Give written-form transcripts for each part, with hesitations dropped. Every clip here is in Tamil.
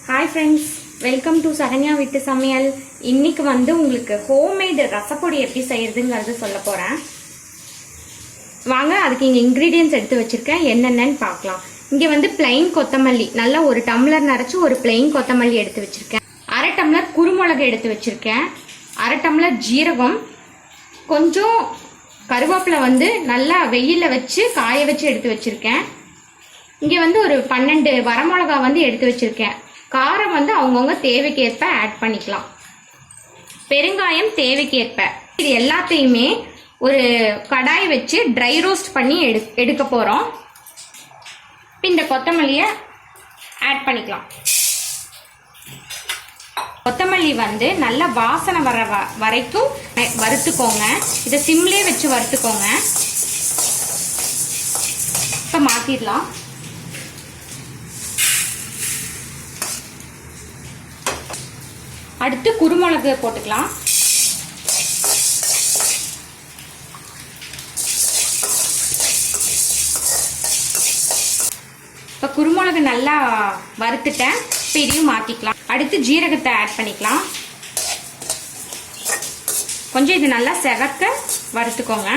Hi friends, welcome to Saranya with Samayal. இன்னைக்கு வந்து உங்களுக்கு ஹோம்மேட் ரசப்பொடி எப்படி செய்யறதுங்கிறது சொல்ல போறேன். வாங்க அதுக்கு இங்க இன்கிரிடியன்ட்ஸ் எடுத்து வச்சிருக்கேன். என்னென்னன்னு பார்க்கலாம். இங்க வந்து plain கொத்தமல்லி, நல்ல ஒரு டம்ளர் நிறைச்சு ஒரு plain கொத்தமல்லி எடுத்து வச்சிருக்கேன். 1/2 டம்ளர் குருமிளகு எடுத்து வச்சிருக்கேன். 1/2 டம்ளர் ஜீரகம், கொஞ்சம் கருவேப்பிலை வந்து நல்லா வெயில்ல வச்சு காய வச்சு எடுத்து வச்சிருக்கேன். இங்க வந்து ஒரு 12 வரமிளகா வந்து எடுத்து வச்சிருக்கேன். காரம் வந்து அவங்கவுங்க தேவைக்கேற்ப ஆட் பண்ணிக்கலாம். பெருங்காயம் தேவைக்கேற்ப. இது எல்லாத்தையுமே ஒரு கடாய் வச்சு ட்ரை ரோஸ்ட் பண்ணி எடுக்க போகிறோம். இந்த கொத்தமல்லியை ஆட் பண்ணிக்கலாம். கொத்தமல்லி வந்து நல்லா வாசனை வர வரைக்கும் வறுத்துக்கோங்க. இதை சிம்லேயே வச்சு வறுத்துக்கோங்க. இப்போ மாற்றிடலாம். அடுத்து குருமிளகு போட்டுக்கலாம். இப்போ குருமிளகு நல்லா வறுத்துட்டேன். இப்போ இதையும் மாற்றிக்கலாம். அடுத்து ஜீரகத்தை ஆட் பண்ணிக்கலாம். கொஞ்சம் இது நல்லா செவக்க வறுத்துக்கோங்க.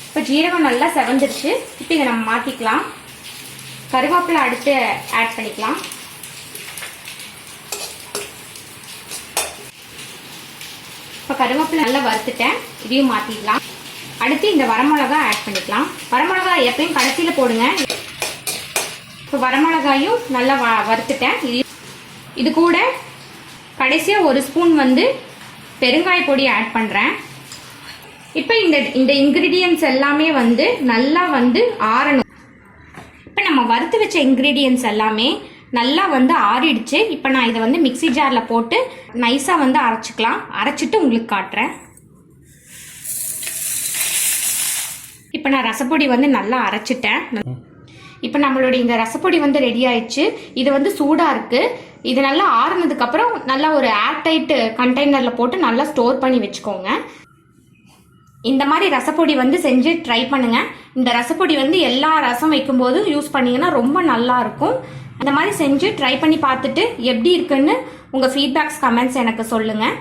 இப்போ ஜீரகம் நல்லா செவந்துருச்சு. இப்போ இதை நம்ம மாற்றிக்கலாம். கருவேப்பிலை அடுத்து ஆட் பண்ணிக்கலாம். இப்போ கருவேப்பிலை நல்லா வறுத்துட்டேன். இதையும் மாற்றிக்கலாம். அடுத்து இந்த வரமிளகா ஆட் பண்ணிக்கலாம். வரமிளகா எப்பயும் கடைசியில் போடுங்க. இப்போ வரமிளகாயும் நல்லா வறுத்துட்டேன். இது கூட கடைசியாக 1 ஸ்பூன் வந்து பெருங்காய பொடி ஆட் பண்ணுறேன். இப்போ இந்த இன்க்ரீடியன்ட்ஸ் எல்லாமே வந்து நல்லா வந்து ஆறணும். இப்போ நம்ம வறுத்து வச்ச இன்க்ரீடியன்ட்ஸ் எல்லாமே நல்லா வந்து ஆறிடுச்சு. இப்போ நான் இதை வந்து மிக்ஸி ஜாரில் போட்டு நைஸாக வந்து அரைச்சிக்கலாம். அரைச்சிட்டு உங்களுக்கு காட்டுறேன். இப்போ நான் ரசப்பொடி வந்து நல்லா அரைச்சிட்டேன். இப்போ நம்மளுடைய இந்த ரசப்பொடி வந்து ரெடி ஆயிடுச்சு. இது வந்து சூடாக இருக்குது. இது நல்லா ஆறுனதுக்கப்புறம் நல்லா ஒரு ஏர்டைட் கண்டெய்னரில் போட்டு நல்லா ஸ்டோர் பண்ணி வச்சுக்கோங்க. இந்த மாதிரி ரசப்பொடி வந்து செஞ்சு ட்ரை பண்ணுங்கள். இந்த ரசப்பொடி வந்து எல்லா ரசம் வைக்கும்போது யூஸ் பண்ணிங்கன்னா ரொம்ப நல்லா இருக்கும். இந்த மாதிரி செஞ்சு ட்ரை பண்ணி பார்த்துட்டு எப்படி இருக்குன்னு உங்கள் ஃபீட்பேக்ஸ் கமெண்ட்ஸ் எனக்கு சொல்லுங்கள்.